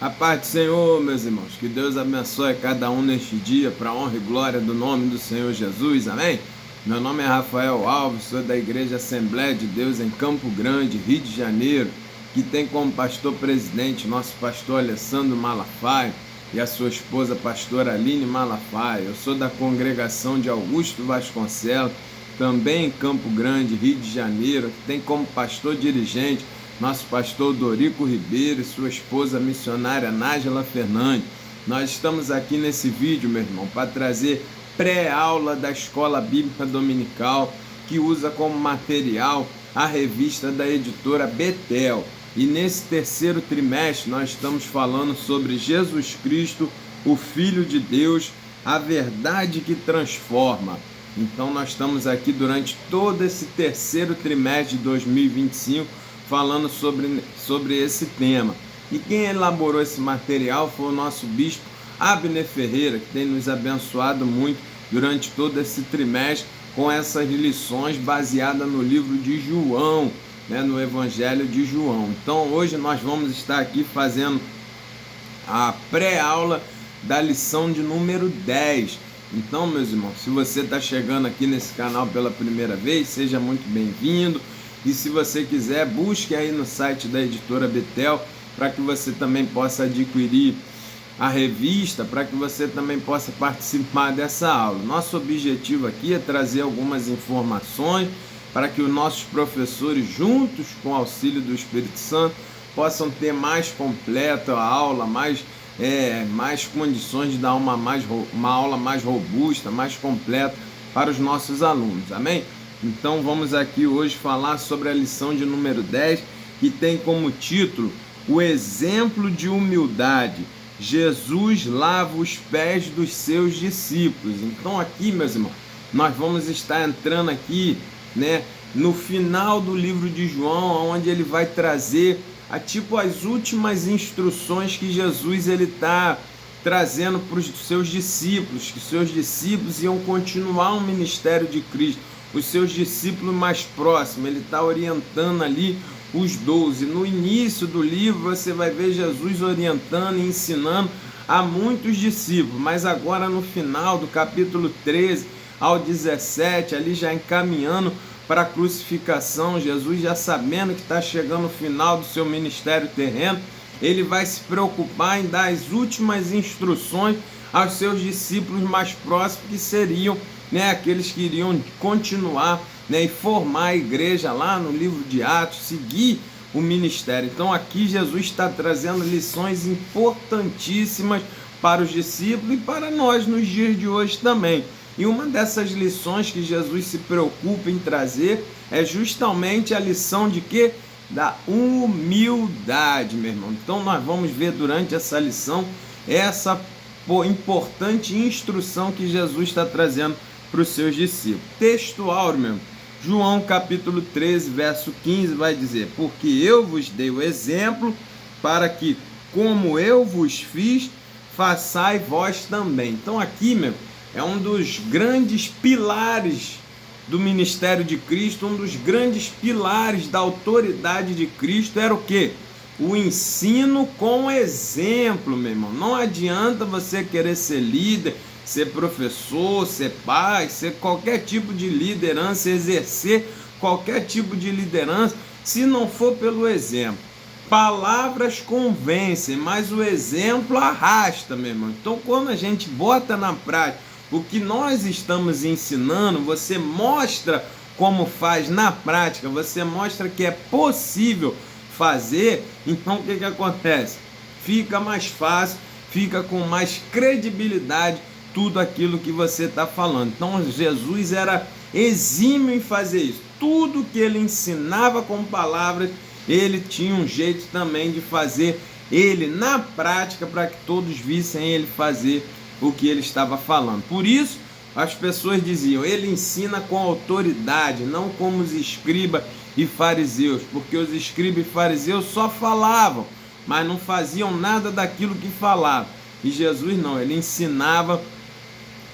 A paz do Senhor, meus irmãos, que Deus abençoe cada um neste dia, para a honra e glória do nome do Senhor Jesus, amém? Meu nome é Rafael Alves, sou da Igreja Assembleia de Deus em Campo Grande, Rio de Janeiro, que tem como pastor presidente nosso pastor Alessandro Malafaia e a sua esposa pastora Aline Malafaia. Eu sou da congregação de Augusto Vasconcelos, também em Campo Grande, Rio de Janeiro, que tem como pastor dirigente nosso pastor Dorico Ribeiro e sua esposa missionária Nájila Fernandes. Nós estamos aqui nesse vídeo, meu irmão, para trazer pré-aula da Escola Bíblica Dominical, que usa como material a revista da editora Betel. E nesse terceiro trimestre nós estamos falando sobre Jesus Cristo, o Filho de Deus, a verdade que transforma. Então nós estamos aqui durante todo esse terceiro trimestre de 2025 falando sobre esse tema. E quem elaborou esse material foi o nosso bispo Abner Ferreira, que tem nos abençoado muito durante todo esse trimestre com essas lições baseadas no livro de João, no Evangelho de João. Então hoje nós vamos estar aqui fazendo a pré-aula da lição de número 10. Então, meus irmãos, se você está chegando aqui nesse canal pela primeira vez, seja muito bem-vindo. E se você quiser, busque aí no site da editora Betel, para que você também possa adquirir a revista, para que você também possa participar dessa aula. Nosso objetivo aqui é trazer algumas informações para que os nossos professores, juntos com o auxílio do Espírito Santo, possam ter mais completa a aula, mais condições de dar uma aula mais robusta, mais completa para os nossos alunos. Amém? Então vamos aqui hoje falar sobre a lição de número 10, que tem como título o exemplo de humildade. Jesus lava os pés dos seus discípulos. Então aqui, meus irmãos, nós vamos estar entrando aqui, no final do livro de João, onde ele vai trazer as últimas instruções que Jesus está trazendo para os seus discípulos, que seus discípulos iam continuar o ministério de Cristo, os seus discípulos mais próximos. Ele está orientando ali os 12. No início do livro você vai ver Jesus orientando e ensinando a muitos discípulos, mas agora no final do capítulo 13 ao 17, ali já encaminhando para a crucificação, Jesus já sabendo que está chegando o final do seu ministério terreno, ele vai se preocupar em dar as últimas instruções aos seus discípulos mais próximos, que seriam aqueles que iriam continuar e formar a igreja lá no livro de Atos, seguir o ministério. Então aqui Jesus está trazendo lições importantíssimas para os discípulos e para nós nos dias de hoje também. E uma dessas lições que Jesus se preocupa em trazer é justamente a lição de quê? Da humildade, meu irmão. Então nós vamos ver durante essa lição essa importante instrução que Jesus está trazendo para os seus discípulos. Textual, meu irmão. João capítulo 13, verso 15 vai dizer: porque eu vos dei o exemplo para que, como eu vos fiz, façai vós também. Então aqui, meu, é um dos grandes pilares do ministério de Cristo, um dos grandes pilares da autoridade de Cristo era o quê? O ensino com exemplo, meu irmão. Não adianta você querer ser líder, ser professor, ser pai, ser qualquer tipo de liderança, exercer qualquer tipo de liderança, se não for pelo exemplo. Palavras convencem, mas o exemplo arrasta, meu irmão. Então, quando a gente bota na prática o que nós estamos ensinando, você mostra como faz na prática, você mostra que é possível fazer, então o que acontece? Fica mais fácil, fica com mais credibilidade tudo aquilo que você está falando. Então Jesus era exímio em fazer isso. Tudo que ele ensinava com palavras, ele tinha um jeito também de fazer ele na prática, para que todos vissem ele fazer o que ele estava falando. Por isso as pessoas diziam: ele ensina com autoridade, não como os escribas e fariseus, porque os escribas e fariseus só falavam, mas não faziam nada daquilo que falavam. E Jesus não, ele ensinava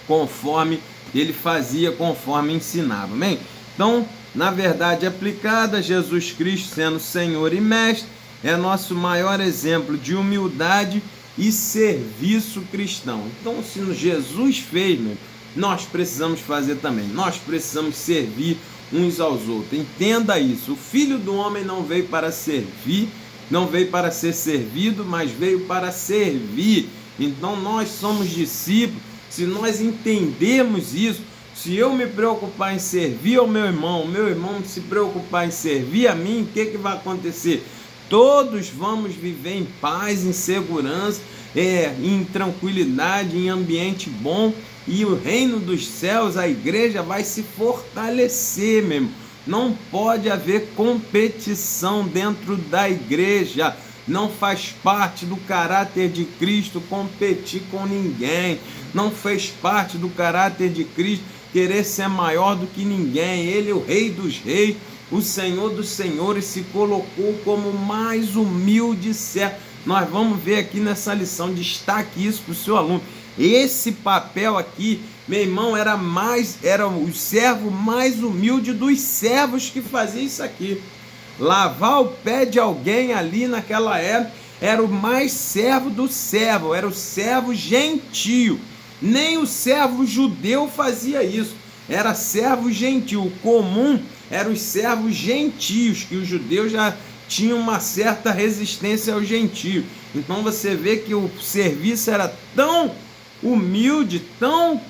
conforme ele fazia, conforme ensinava. Amém? Então, na verdade aplicada, Jesus Cristo sendo Senhor e Mestre, é nosso maior exemplo de humildade e serviço cristão. Então, se Jesus fez, nós precisamos fazer também. Nós precisamos servir uns aos outros. Entenda isso. O Filho do Homem não veio para servir, não veio para ser servido, mas veio para servir. Então, nós somos discípulos. Se nós entendermos isso, se eu me preocupar em servir ao meu irmão, o meu irmão se preocupar em servir a mim, o que vai acontecer? Todos vamos viver em paz, em segurança, em tranquilidade, em ambiente bom, e o reino dos céus, a igreja vai se fortalecer mesmo. Não pode haver competição dentro da igreja. Não faz parte do caráter de Cristo competir com ninguém. Não fez parte do caráter de Cristo querer ser maior do que ninguém. Ele é o Rei dos Reis, o Senhor dos Senhores, se colocou como mais humilde servo. Nós vamos ver aqui nessa lição, destaque isso para o seu aluno. Esse papel aqui, meu irmão, era o servo mais humilde dos servos que fazia isso aqui. Lavar o pé de alguém ali naquela época era o mais servo do servo, era o servo gentio. Nem o servo judeu fazia isso, era servo gentio. O comum eram os servos gentios, que os judeus já tinham uma certa resistência ao gentio. Então você vê que o serviço era tão humilde, tão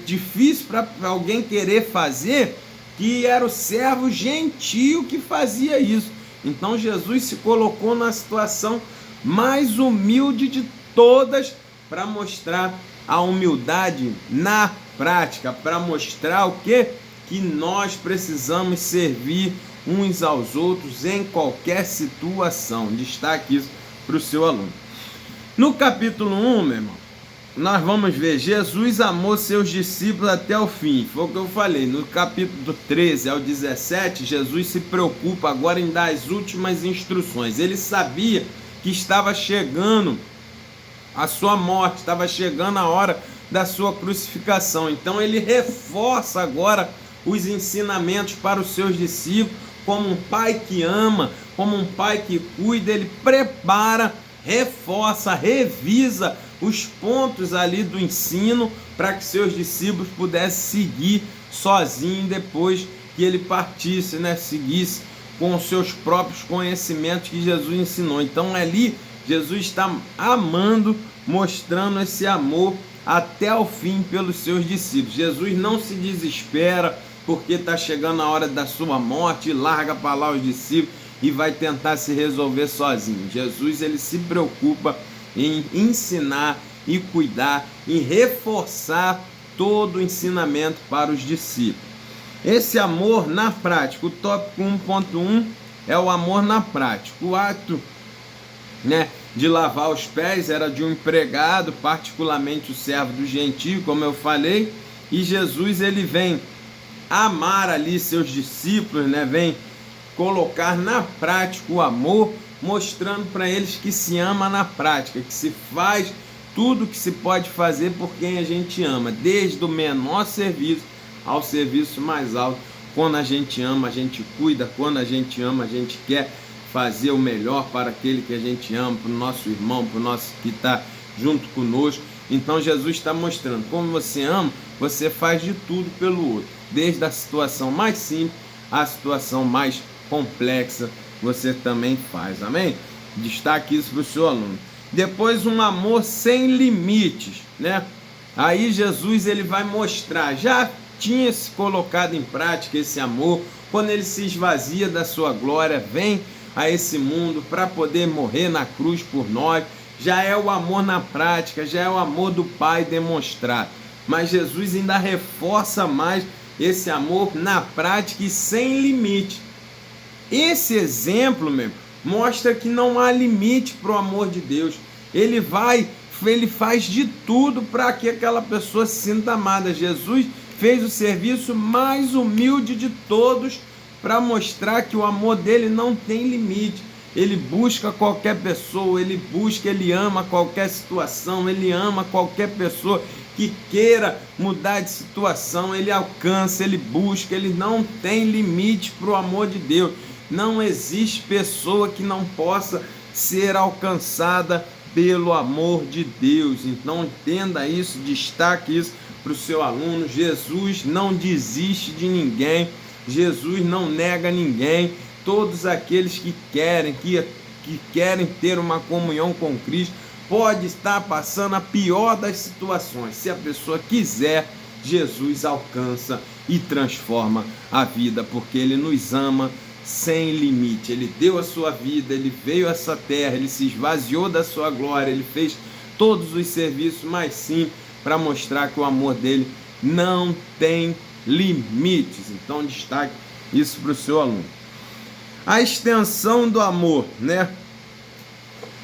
difícil para alguém querer fazer, que era o servo gentio que fazia isso. Então Jesus se colocou na situação mais humilde de todas, para mostrar a humildade na prática, para mostrar o quê? Que nós precisamos servir uns aos outros em qualquer situação. Destaque isso para o seu aluno. No capítulo 1, meu irmão, nós vamos ver, Jesus amou seus discípulos até o fim. Foi o que eu falei. No capítulo 13 ao 17, Jesus se preocupa agora em dar as últimas instruções. Ele sabia que estava chegando a sua morte, estava chegando a hora da sua crucificação. Então ele reforça agora os ensinamentos para os seus discípulos, como um pai que ama, como um pai que cuida. Ele prepara, reforça, revisa os pontos ali do ensino para que seus discípulos pudessem seguir sozinhos depois que ele partisse, seguisse com os seus próprios conhecimentos que Jesus ensinou. Então ali Jesus está amando, mostrando esse amor até o fim pelos seus discípulos. Jesus não se desespera porque está chegando a hora da sua morte e larga para lá os discípulos e vai tentar se resolver sozinho. Jesus, ele se preocupa em ensinar e cuidar, em reforçar todo o ensinamento para os discípulos. Esse amor na prática, o tópico 1.1 é o amor na prática. O ato de lavar os pés era de um empregado, particularmente o servo do gentio, como eu falei, e Jesus ele vem amar ali seus discípulos, vem colocar na prática o amor, mostrando para eles que se ama na prática, que se faz tudo que se pode fazer por quem a gente ama, desde o menor serviço ao serviço mais alto. Quando a gente ama, a gente cuida. Quando a gente ama, a gente quer fazer o melhor para aquele que a gente ama, para o nosso irmão, para o nosso que está junto conosco. Então Jesus está mostrando, como você ama, você faz de tudo pelo outro, desde a situação mais simples à situação mais complexa, você também faz, amém? Destaque isso para o seu aluno. Depois, um amor sem limites, Aí Jesus ele vai mostrar, já tinha se colocado em prática esse amor, quando ele se esvazia da sua glória, vem a esse mundo para poder morrer na cruz por nós. Já é o amor na prática, já é o amor do Pai demonstrado. Mas Jesus ainda reforça mais esse amor na prática e sem limite. Esse exemplo, mostra que não há limite para o amor de Deus. Ele faz de tudo para que aquela pessoa se sinta amada. Jesus fez o serviço mais humilde de todos para mostrar que o amor dele não tem limite. Ele busca qualquer pessoa, ele ama qualquer situação, ele ama qualquer pessoa que queira mudar de situação, ele alcança, ele busca, ele não tem limite para o amor de Deus. Não existe pessoa que não possa ser alcançada pelo amor de Deus. Então entenda isso, destaque isso para o seu aluno. Jesus não desiste de ninguém, Jesus não nega ninguém. Todos aqueles que querem ter uma comunhão com Cristo, pode estar passando a pior das situações. Se a pessoa quiser, Jesus alcança e transforma a vida, porque Ele nos ama sem limite. Ele deu a sua vida, Ele veio a essa terra, Ele se esvaziou da sua glória, Ele fez todos os serviços, mas sim para mostrar que o amor dele não tem limites. Então destaque isso para o seu aluno. A extensão do amor, né?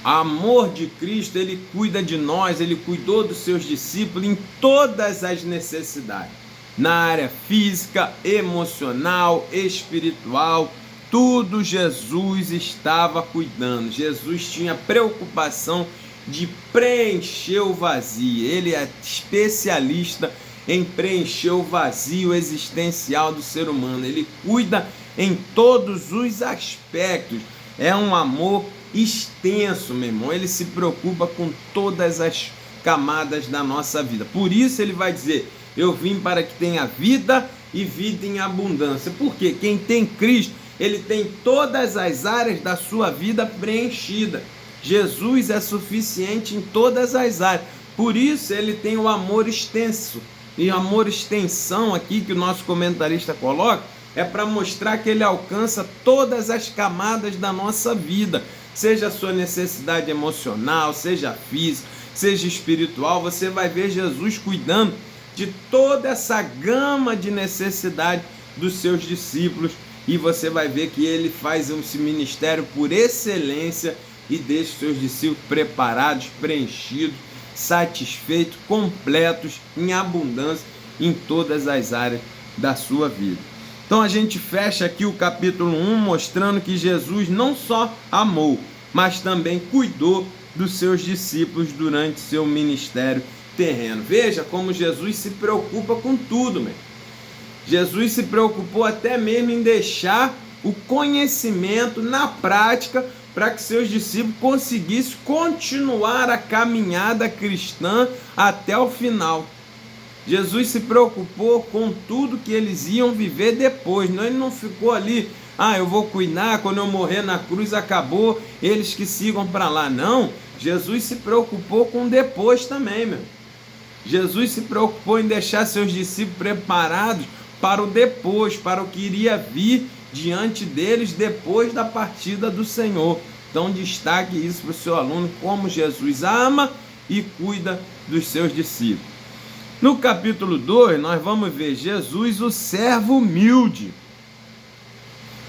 Amor de Cristo, Ele cuida de nós, Ele cuidou dos seus discípulos em todas as necessidades, na área física, emocional, espiritual, tudo Jesus estava cuidando. Jesus tinha preocupação de preencher o vazio. Ele é especialista em preencher o vazio existencial do ser humano. Ele cuida em todos os aspectos. É um amor extenso, meu irmão. Ele se preocupa com todas as camadas da nossa vida. Por isso ele vai dizer: eu vim para que tenha vida e vida em abundância. Porque quem tem Cristo, ele tem todas as áreas da sua vida preenchida. Jesus é suficiente em todas as áreas. Por isso ele tem o amor extenso. E o amor extensão aqui que o nosso comentarista coloca é para mostrar que ele alcança todas as camadas da nossa vida. Seja a sua necessidade emocional, seja física, seja espiritual, você vai ver Jesus cuidando de toda essa gama de necessidade dos seus discípulos, e você vai ver que ele faz esse ministério por excelência e deixa os seus discípulos preparados, preenchidos, satisfeitos, completos, em abundância em todas as áreas da sua vida. Então a gente fecha aqui o capítulo 1 mostrando que Jesus não só amou, mas também cuidou dos seus discípulos durante seu ministério terreno. Veja como Jesus se preocupa com tudo, meu. Jesus se preocupou até mesmo em deixar o conhecimento na prática para que seus discípulos conseguissem continuar a caminhada cristã até o final. Jesus se preocupou com tudo que eles iam viver depois. Ele não ficou ali, eu vou cuidar, quando eu morrer na cruz acabou, eles que sigam para lá. Não, Jesus se preocupou com depois também, meu. Jesus se preocupou em deixar seus discípulos preparados para o depois, para o que iria vir diante deles depois da partida do Senhor. Então destaque isso para o seu aluno, como Jesus ama e cuida dos seus discípulos. No capítulo 2, nós vamos ver Jesus, o servo humilde.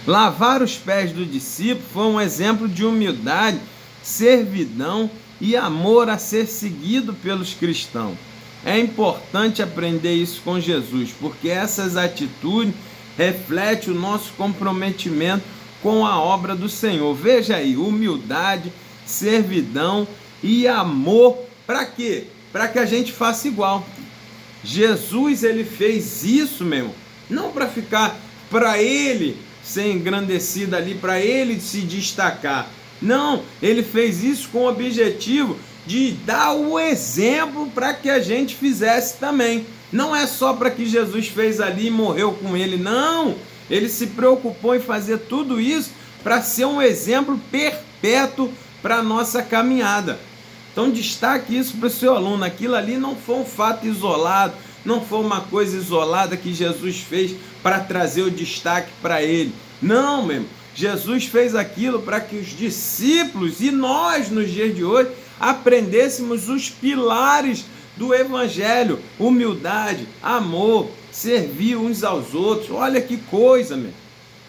Lavar os pés do discípulo foi um exemplo de humildade, servidão e amor a ser seguido pelos cristãos. É importante aprender isso com Jesus, porque essas atitudes refletem o nosso comprometimento com a obra do Senhor. Veja aí, humildade, servidão e amor. Para quê? Para que a gente faça igual. Jesus, ele fez isso, meu irmão, não para ficar, para ele ser engrandecido ali, para ele se destacar. Não, ele fez isso com o objetivo de dar o exemplo para que a gente fizesse também. Não é só para que Jesus fez ali e morreu com ele, não. Ele se preocupou em fazer tudo isso para ser um exemplo perpétuo para a nossa caminhada. Então destaque isso para o seu aluno. Aquilo ali não foi um fato isolado, não foi uma coisa isolada que Jesus fez para trazer o destaque para ele. Não, meu irmão. Jesus fez aquilo para que os discípulos e nós nos dias de hoje aprendêssemos os pilares do Evangelho: humildade, amor, servir uns aos outros. Olha que coisa, meu.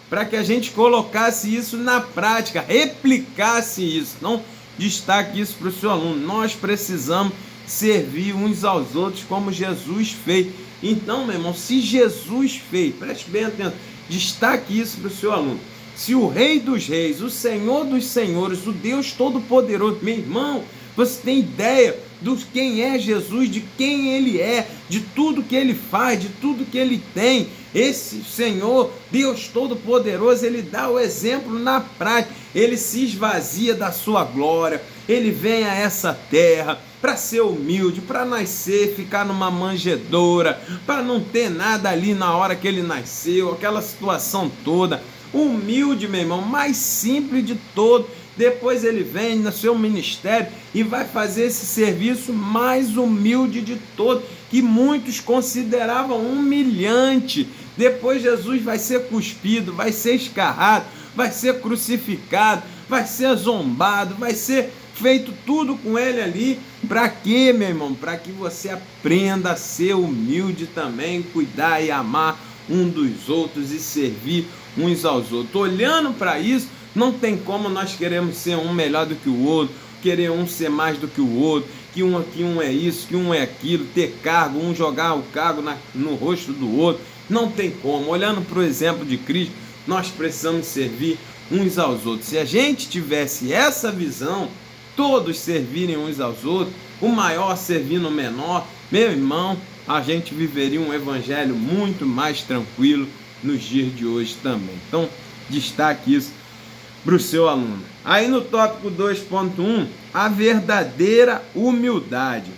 Para que a gente colocasse isso na prática, replicasse isso. Não destaque isso para o seu aluno. Nós precisamos servir uns aos outros como Jesus fez. Então, meu irmão, se Jesus fez, preste bem atenção, destaque isso para o seu aluno. Se o Rei dos Reis, o Senhor dos Senhores, o Deus Todo-Poderoso, meu irmão, você tem ideia de quem é Jesus, de quem ele é, de tudo que ele faz, de tudo que ele tem, Esse Senhor, Deus Todo-Poderoso, Ele dá o exemplo na prática. Ele se esvazia da sua glória, Ele vem a essa terra para ser humilde, para nascer, ficar numa manjedoura, para não ter nada ali na hora que Ele nasceu, aquela situação toda. Humilde, meu irmão, mais simples de todo. Depois Ele vem no seu ministério e vai fazer esse serviço mais humilde de todo, que muitos consideravam humilhante. Depois Jesus vai ser cuspido, vai ser escarrado, vai ser crucificado, vai ser zombado, vai ser feito tudo com Ele ali. Para quê, meu irmão? Para que você aprenda a ser humilde também, cuidar e amar um dos outros e servir uns aos outros. Olhando para isso, não tem como nós queremos ser um melhor do que o outro, querer um ser mais do que o outro, que um é isso, que um é aquilo, ter cargo, um jogar o cargo no rosto do outro. Não tem como. Olhando para o exemplo de Cristo, nós precisamos servir uns aos outros. Se a gente tivesse essa visão, todos servirem uns aos outros, o maior servindo o menor, meu irmão, a gente viveria um evangelho muito mais tranquilo nos dias de hoje também. Então, destaque isso para o seu aluno. Aí no tópico 2.1, a verdadeira humildade.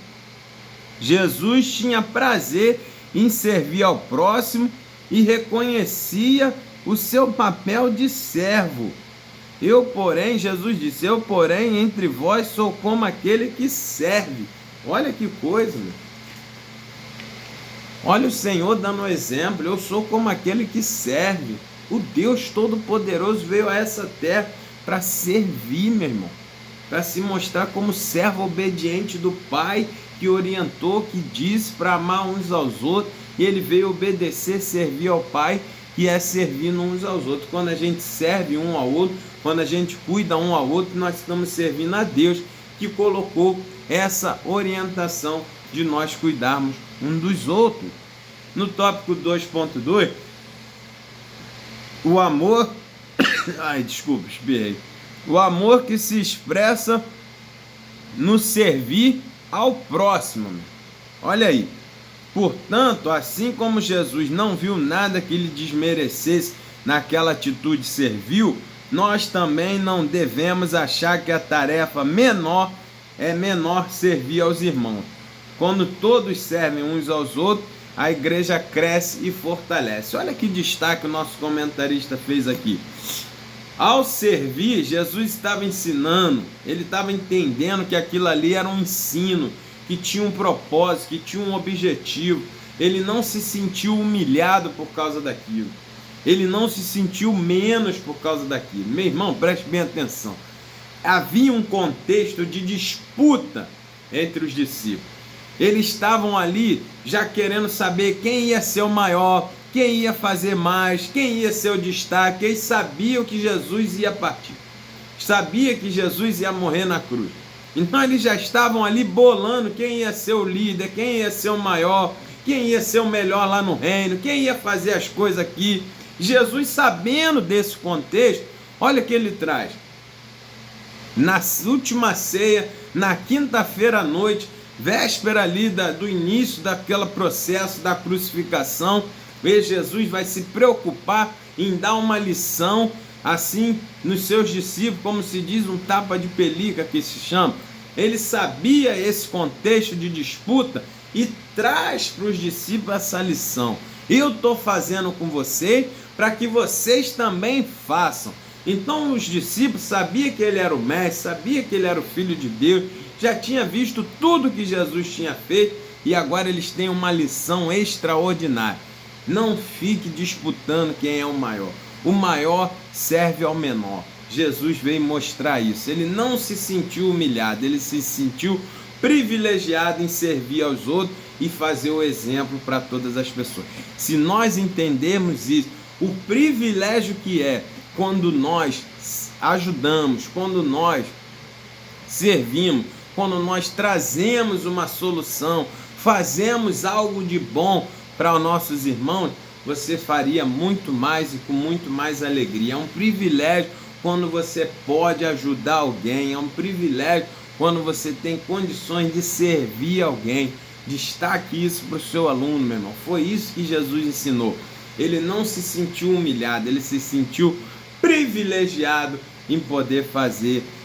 Jesus tinha prazer em servir ao próximo e reconhecia o seu papel de servo. Jesus disse, eu, porém, entre vós sou como aquele que serve. Olha que coisa, meu. Olha o Senhor dando um exemplo, eu sou como aquele que serve. O Deus Todo-Poderoso veio a essa terra para servir, meu irmão. Para se mostrar como servo obediente do Pai, que orientou, que disse para amar uns aos outros. E Ele veio obedecer, servir ao Pai, que é servindo uns aos outros. Quando a gente serve um ao outro, quando a gente cuida um ao outro, nós estamos servindo a Deus, que colocou essa orientação de nós cuidarmos um dos outros. No tópico 2.2, o amor, espirrei. O amor que se expressa no servir ao próximo. Olha aí. Portanto, assim como Jesus não viu nada que lhe desmerecesse naquela atitude servil, nós também não devemos achar que a tarefa menor é menor servir aos irmãos. Quando todos servem uns aos outros, a igreja cresce e fortalece. Olha que destaque o nosso comentarista fez aqui. Ao servir, Jesus estava ensinando, ele estava entendendo que aquilo ali era um ensino, que tinha um propósito, que tinha um objetivo. Ele não se sentiu humilhado por causa daquilo. Ele não se sentiu menos por causa daquilo. Meu irmão, preste bem atenção. Havia um contexto de disputa entre os discípulos. Eles estavam ali já querendo saber quem ia ser o maior, quem ia fazer mais, quem ia ser o destaque. Eles sabiam que Jesus ia partir. Sabia que Jesus ia morrer na cruz. Então eles já estavam ali bolando quem ia ser o líder, quem ia ser o maior, quem ia ser o melhor lá no reino, quem ia fazer as coisas aqui. Jesus, sabendo desse contexto, olha o que ele traz. Na última ceia, na quinta-feira à noite, véspera ali do início daquele processo da crucificação, Jesus vai se preocupar em dar uma lição assim nos seus discípulos, como se diz, um tapa de pelica que se chama. Ele sabia esse contexto de disputa e traz para os discípulos essa lição. Eu estou fazendo com vocês para que vocês também façam. Então os discípulos sabiam que ele era o mestre, sabia que ele era o filho de Deus, já tinha visto tudo que Jesus tinha feito e agora eles têm uma lição extraordinária. Não fique disputando quem é o maior. O maior serve ao menor. Jesus veio mostrar isso. Ele não se sentiu humilhado, ele se sentiu privilegiado em servir aos outros e fazer o exemplo para todas as pessoas. Se nós entendermos isso, o privilégio que é quando nós ajudamos, quando nós servimos, quando nós trazemos uma solução, fazemos algo de bom para os nossos irmãos, você faria muito mais e com muito mais alegria. É um privilégio quando você pode ajudar alguém, é um privilégio quando você tem condições de servir alguém. Destaque isso para o seu aluno, meu irmão. Foi isso que Jesus ensinou. ele não se sentiu humilhado, ele se sentiu privilegiado em poder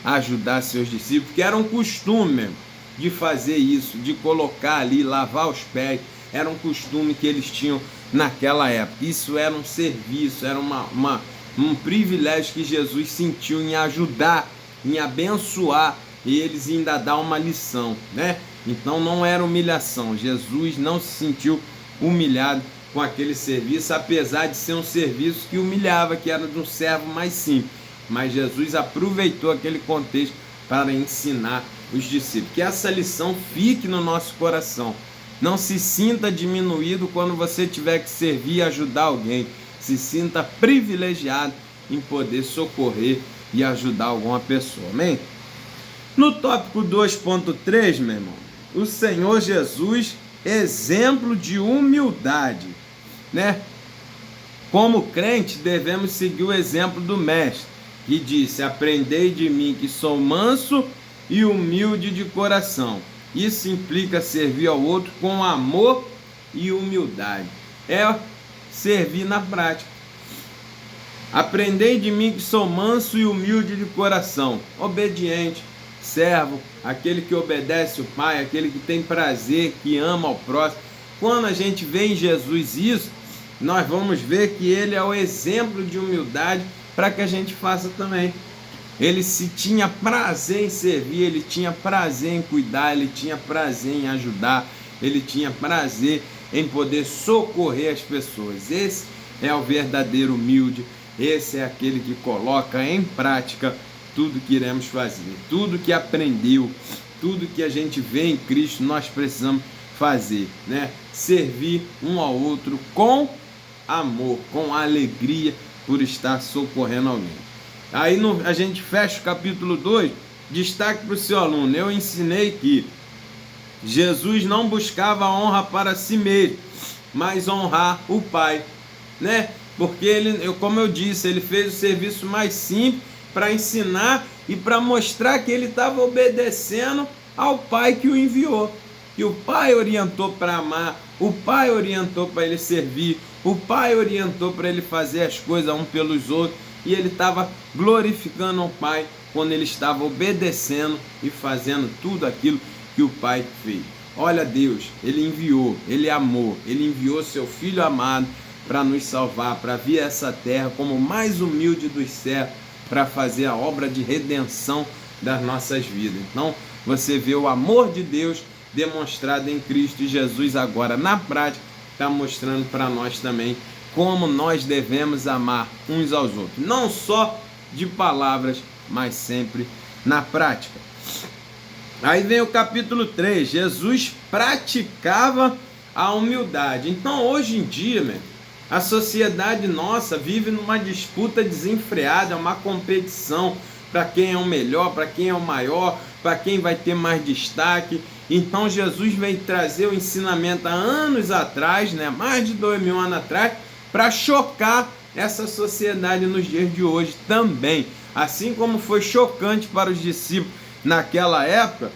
ajudar seus discípulos, que era um costume de fazer isso, de colocar ali, lavar os pés, era um costume que eles tinham naquela época. Isso era um serviço, era um privilégio que Jesus sentiu em ajudar, em abençoar eles e ainda dar uma lição, né? Então não era humilhação, Jesus não se sentiu humilhado com aquele serviço, apesar de ser um serviço que humilhava, que era de um servo mais simples, mas Jesus aproveitou aquele contexto para ensinar os discípulos. Que essa lição fique no nosso coração. Não se sinta diminuído quando você tiver que servir e ajudar alguém. Se sinta privilegiado em poder socorrer e ajudar alguma pessoa. Amém? No tópico 2.3, meu irmão, o Senhor Jesus, exemplo de humildade, né? Como crente, devemos seguir o exemplo do Mestre, que disse: aprendei de mim que sou manso e humilde de coração. Isso implica servir ao outro com amor e humildade. É servir na prática. Aprendei de mim que sou manso e humilde de coração, obediente, servo, aquele que obedece o Pai, aquele que tem prazer, que ama ao próximo. Quando a gente vê em Jesus isso, nós vamos ver que ele é o exemplo de humildade para que a gente faça também. Ele tinha prazer em servir, ele tinha prazer em cuidar, ele tinha prazer em ajudar, ele tinha prazer em poder socorrer as pessoas. Esse é o verdadeiro humilde, esse é aquele que coloca em prática tudo que iremos fazer, tudo que aprendeu, tudo que a gente vê em Cristo, nós precisamos fazer, né? Servir um ao outro com amor, com alegria por estar socorrendo alguém. Aí a gente fecha o capítulo 2, destaque para o seu aluno: eu ensinei que Jesus não buscava honra para si mesmo, mas honrar o Pai, né? Porque ele, como eu disse, ele fez o serviço mais simples para ensinar e para mostrar que ele estava obedecendo ao Pai que o enviou. Que o Pai orientou para amar, o Pai orientou para ele servir, o Pai orientou para ele fazer as coisas um pelos outros, e ele estava glorificando o Pai quando ele estava obedecendo e fazendo tudo aquilo que o Pai fez. Olha, Deus, ele enviou, ele amou, ele enviou seu Filho amado para nos salvar, para vir a essa terra como o mais humilde dos servos, para fazer a obra de redenção das nossas vidas. Então, você vê o amor de Deus demonstrado em Cristo, e Jesus agora, na prática, está mostrando para nós também como nós devemos amar uns aos outros. Não só de palavras, mas sempre na prática. Aí vem o capítulo 3. Jesus praticava a humildade. Então, hoje em dia, a sociedade nossa vive numa disputa desenfreada, uma competição para quem é o melhor, para quem é o maior, para quem vai ter mais destaque. Então Jesus veio trazer o ensinamento há anos atrás, mais de 2000 anos atrás, para chocar essa sociedade nos dias de hoje também. Assim como foi chocante para os discípulos naquela época,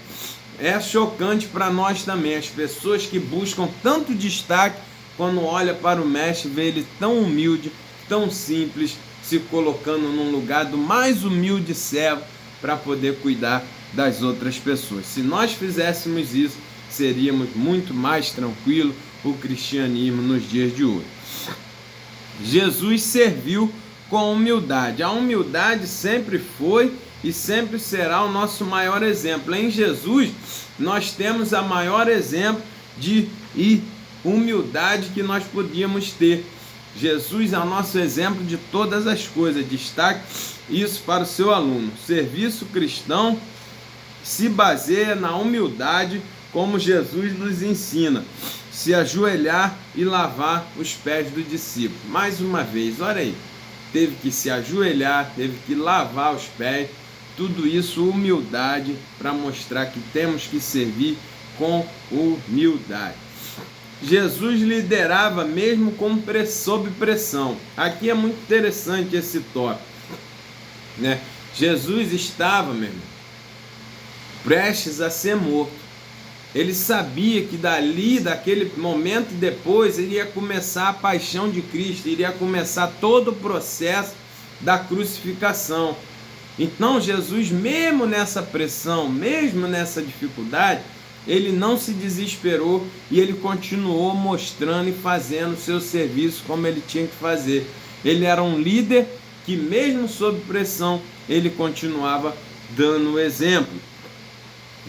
é chocante para nós também. As pessoas que buscam tanto destaque, quando olha para o mestre, vê ele tão humilde, tão simples, se colocando num lugar do mais humilde servo para poder cuidar das outras pessoas. Se nós fizéssemos isso, seríamos muito mais tranquilo o cristianismo nos dias de hoje. Jesus serviu com humildade. A humildade sempre foi e sempre será o nosso maior exemplo. Em Jesus, nós temos o maior exemplo de humildade que nós podíamos ter. Jesus é o nosso exemplo de todas as coisas. Destaque isso para o seu aluno. O serviço cristão se baseia na humildade, como Jesus nos ensina. Se ajoelhar e lavar os pés do discípulo. Mais uma vez, olha aí. Teve que se ajoelhar, teve que lavar os pés. Tudo isso humildade, para mostrar que temos que servir com humildade. Jesus liderava mesmo sob pressão. Aqui é muito interessante esse tópico, Jesus estava, prestes a ser morto. Ele sabia que dali, daquele momento depois, iria começar a paixão de Cristo, iria começar todo o processo da crucificação. Então Jesus, mesmo nessa pressão, mesmo nessa dificuldade, ele não se desesperou e ele continuou mostrando e fazendo o seu serviço como ele tinha que fazer. Ele era um líder que mesmo sob pressão, ele continuava dando o exemplo.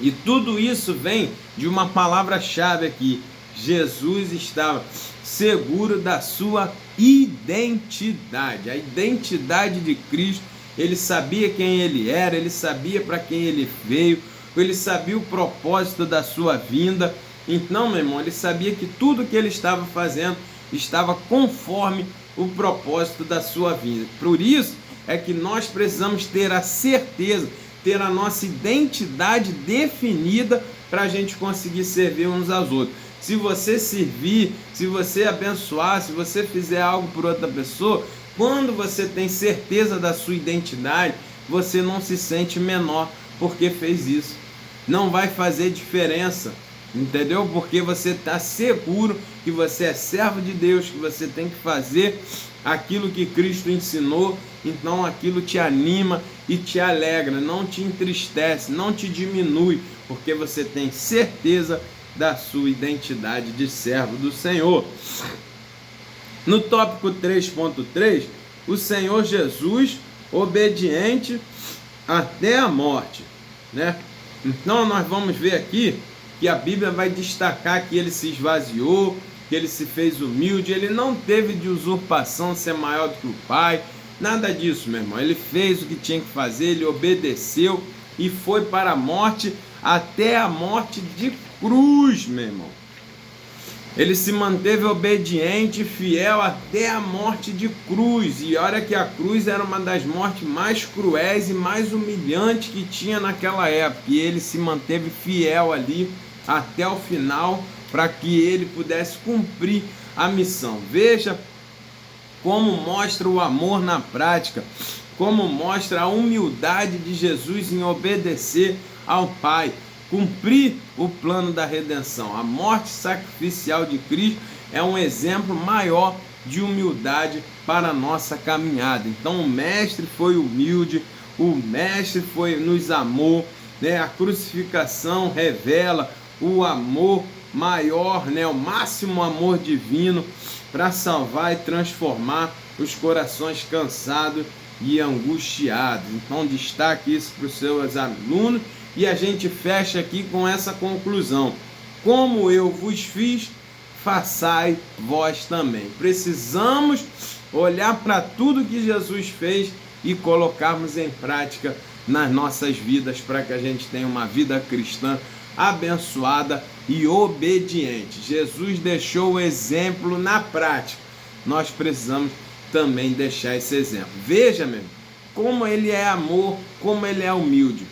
E tudo isso vem de uma palavra-chave aqui. Jesus estava seguro da sua identidade, a identidade de Cristo. Ele sabia quem ele era, ele sabia para quem ele veio, ele sabia o propósito da sua vinda. Então, meu irmão, ele sabia que tudo que ele estava fazendo estava conforme o propósito da sua vinda. Por isso é que nós precisamos ter a certeza, ter a nossa identidade definida para a gente conseguir servir uns aos outros. Se você servir, se você abençoar, se você fizer algo por outra pessoa, quando você tem certeza da sua identidade, você não se sente menor porque fez isso. Não vai fazer diferença, entendeu? Porque você está seguro que você é servo de Deus, que você tem que fazer aquilo que Cristo ensinou. Então aquilo te anima e te alegra, não te entristece, não te diminui, porque você tem certeza da sua identidade de servo do Senhor. No tópico 3.3, o Senhor Jesus obediente até a morte, né? Então nós vamos ver aqui que a Bíblia vai destacar que ele se esvaziou, que ele se fez humilde, ele não teve de usurpação ser maior do que o Pai, nada disso, meu irmão. Ele fez o que tinha que fazer, ele obedeceu e foi para a morte, até a morte de cruz, meu irmão. Ele se manteve obediente e fiel até a morte de cruz. E olha que a cruz era uma das mortes mais cruéis e mais humilhantes que tinha naquela época. E ele se manteve fiel ali até o final para que ele pudesse cumprir a missão. Veja como mostra o amor na prática, como mostra a humildade de Jesus em obedecer ao Pai, cumprir o plano da redenção. A morte sacrificial de Cristo é um exemplo maior de humildade para a nossa caminhada. Então o Mestre foi humilde, o Mestre nos amou, né? A crucificação revela o amor maior, né? O máximo amor divino para salvar e transformar os corações cansados e angustiados. Então destaque isso para os seus alunos. E a gente fecha aqui com essa conclusão: como eu vos fiz, façai vós também. Precisamos olhar para tudo que Jesus fez e colocarmos em prática nas nossas vidas, para que a gente tenha uma vida cristã abençoada e obediente. Jesus deixou o exemplo na prática. Nós precisamos também deixar esse exemplo. Veja, meu, como ele é amor, como ele é humilde.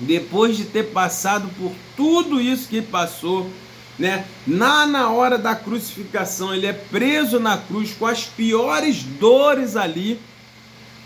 Depois de ter passado por tudo isso que passou, né? Na hora da crucificação, ele é preso na cruz com as piores dores ali.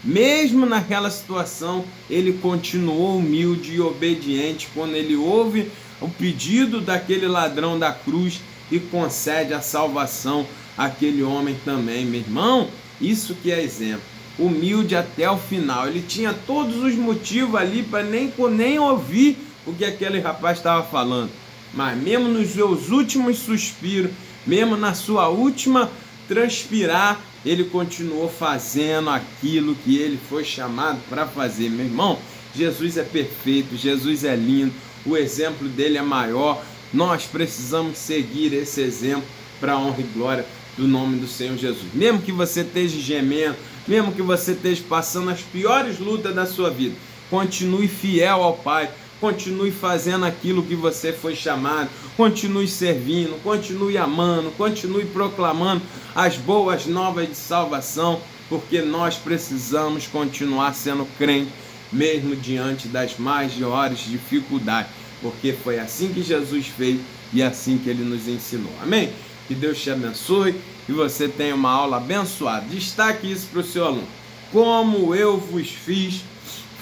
Mesmo naquela situação, ele continuou humilde e obediente quando ele ouve o pedido daquele ladrão da cruz e concede a salvação àquele homem também, meu irmão. Isso que é exemplo. Humilde até o final. Ele tinha todos os motivos ali para nem ouvir o que aquele rapaz estava falando. Mas mesmo nos seus últimos suspiros, mesmo na sua última transpirar, ele continuou fazendo aquilo que ele foi chamado para fazer. Meu irmão, Jesus é perfeito, Jesus é lindo, o exemplo dele é maior. Nós precisamos seguir esse exemplo para a honra e glória do nome do Senhor Jesus. Mesmo que você esteja gemendo, mesmo que você esteja passando as piores lutas da sua vida, continue fiel ao Pai, continue fazendo aquilo que você foi chamado, continue servindo, continue amando, continue proclamando as boas novas de salvação, porque nós precisamos continuar sendo crente, mesmo diante das maiores dificuldades, porque foi assim que Jesus fez e assim que ele nos ensinou. Amém? Que Deus te abençoe e você tenha uma aula abençoada. Destaque isso para o seu aluno. Como eu vos fiz,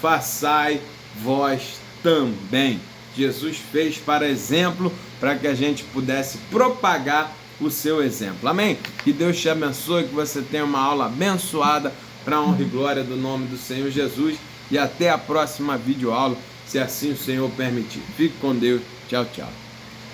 façai vós também. Jesus fez para exemplo, para que a gente pudesse propagar o seu exemplo. Amém? Que Deus te abençoe, que você tenha uma aula abençoada para a honra e glória do nome do Senhor Jesus. E até a próxima videoaula, se assim o Senhor permitir. Fique com Deus. Tchau, tchau.